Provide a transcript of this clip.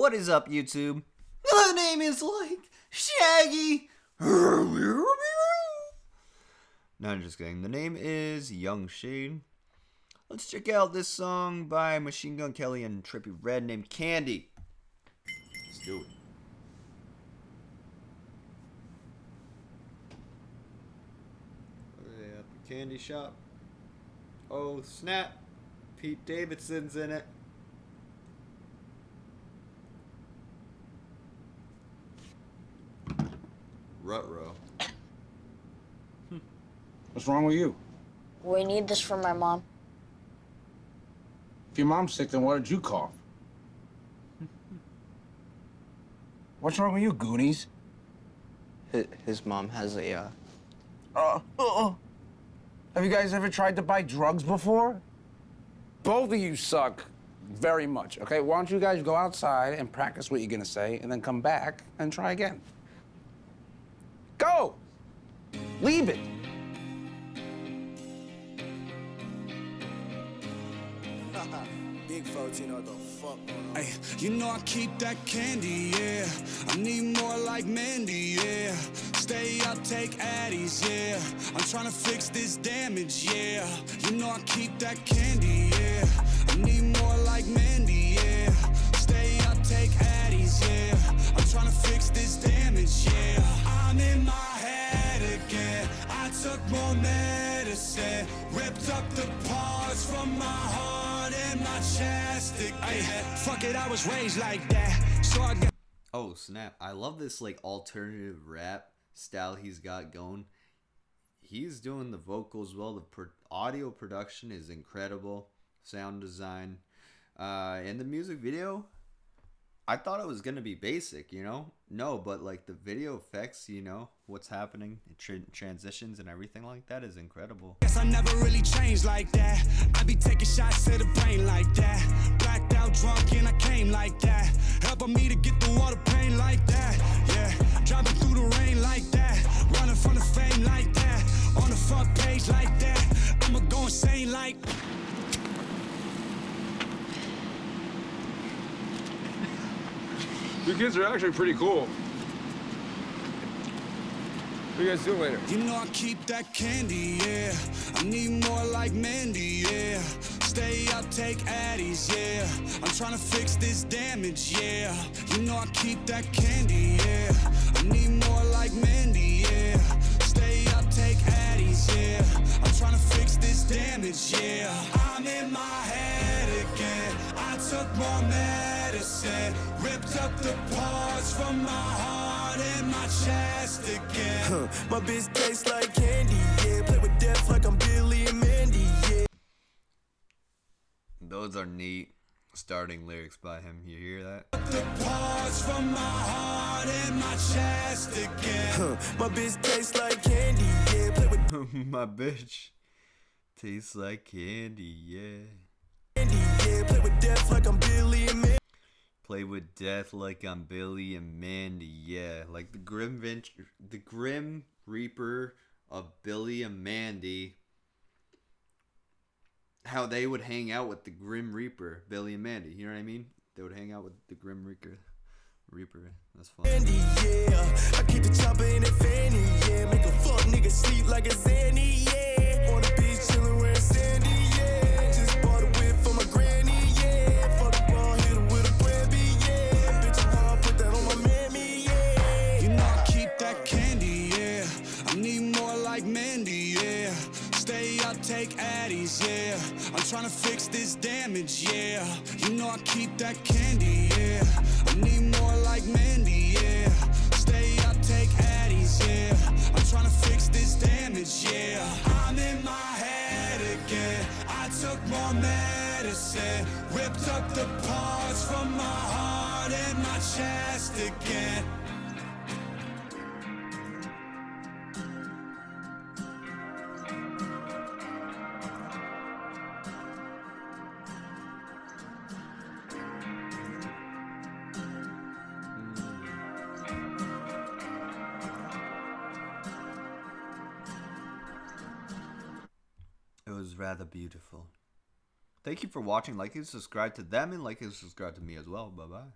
What is up, YouTube? My name is like Shaggy. No, I'm just kidding. The name is Young Shade. Let's check out this song by Machine Gun Kelly and Trippie Red named Candy. Let's do it. At the candy shop. Oh snap! Pete Davidson's in it. Ruh-roh. What's wrong with you? We need this for my mom. If your mom's sick, then why did you cough? What's wrong with you, Goonies? His mom has a, Have you guys ever tried to buy drugs before? Both of you suck very much, okay? Why don't you guys go outside and practice what you're gonna say and then come back and try again? Go! Leave it! Big folks, you know what the fuck going on. Ay, you know I keep that candy, yeah. I need more like Mandy, yeah. Stay up, take Addies, yeah. I'm trying to fix this damage, yeah. You know I keep that candy, yeah. I need more like Mandy, yeah. Stay up, take Addies, yeah. I'm trying to fix this damage, yeah. I'm in my head again. I took more medicine, ripped up the parts from my heart and my chest again. Ay, fuck it, I was raised like that, so I got. Oh snap! I love this like alternative rap style he's got going. He's doing the vocals well. The audio production is incredible. Sound design, and the music video. I thought it was gonna be basic, you know. No, but like the video effects, you know, what's happening, transitions and everything like that is incredible. Guess I never really changed like that. I be taking shots to the brain like that. Blacked out drunk and I came like that. Helping me to get through all the pain like that. Yeah, driving through the rain like that. Running from the fame like that. On the front page like that. I'ma go insane like. You kids are actually pretty cool. What do you guys do later? You know I keep that candy, yeah. I need more like Mandy, yeah. Stay up, take Addies, yeah. I'm trying to fix this damage, yeah. You know I keep that candy, yeah. I need more like Mandy, yeah. Stay up, take Addies, yeah. I'm trying to fix this damage, yeah. I'm in my head again. I took more medicine, ripped up the parts from my heart and my chest again. My bitch tastes like candy, yeah. Play with death like I'm Billy and Mandy, yeah. Those are neat starting lyrics by him. You hear that? The parts from my heart and my chest again. My bitch tastes like candy, yeah. Play with My bitch tastes like candy, yeah. candy, yeah. Play with death like I'm Billy and Mandy. Play with death like I'm Billy and Mandy, yeah. Like the Grim Reaper of Billy and Mandy. How they would hang out with the Grim Reaper, Billy and Mandy. You know what I mean? They would hang out with the Grim Reaper. That's fun. Candy, yeah. I keep the chopper in the fanny, yeah. Make a fuck nigga sleep like a zanny, yeah. On the beach chillin' wearing sandy, yeah. Just bought a whip for my granny, yeah. Fuck the ball, hit her with a Bramby, yeah. Bitch, I'm hard, put that on my mammy, yeah. You know I keep that candy, yeah. I need more like Mandy, yeah. Stay up, take Addies, yeah. I'm trying to fix this damage, yeah. You know I keep that candy, yeah. I need more like Mandy, yeah. Stay up, take Addies, yeah. I'm trying to fix this damage, yeah. I'm in my head again. I took more medicine, ripped up the parts from my heart and my chest again. It was rather beautiful. Thank you for watching. Like and subscribe to them and like and subscribe to me as well. Bye bye.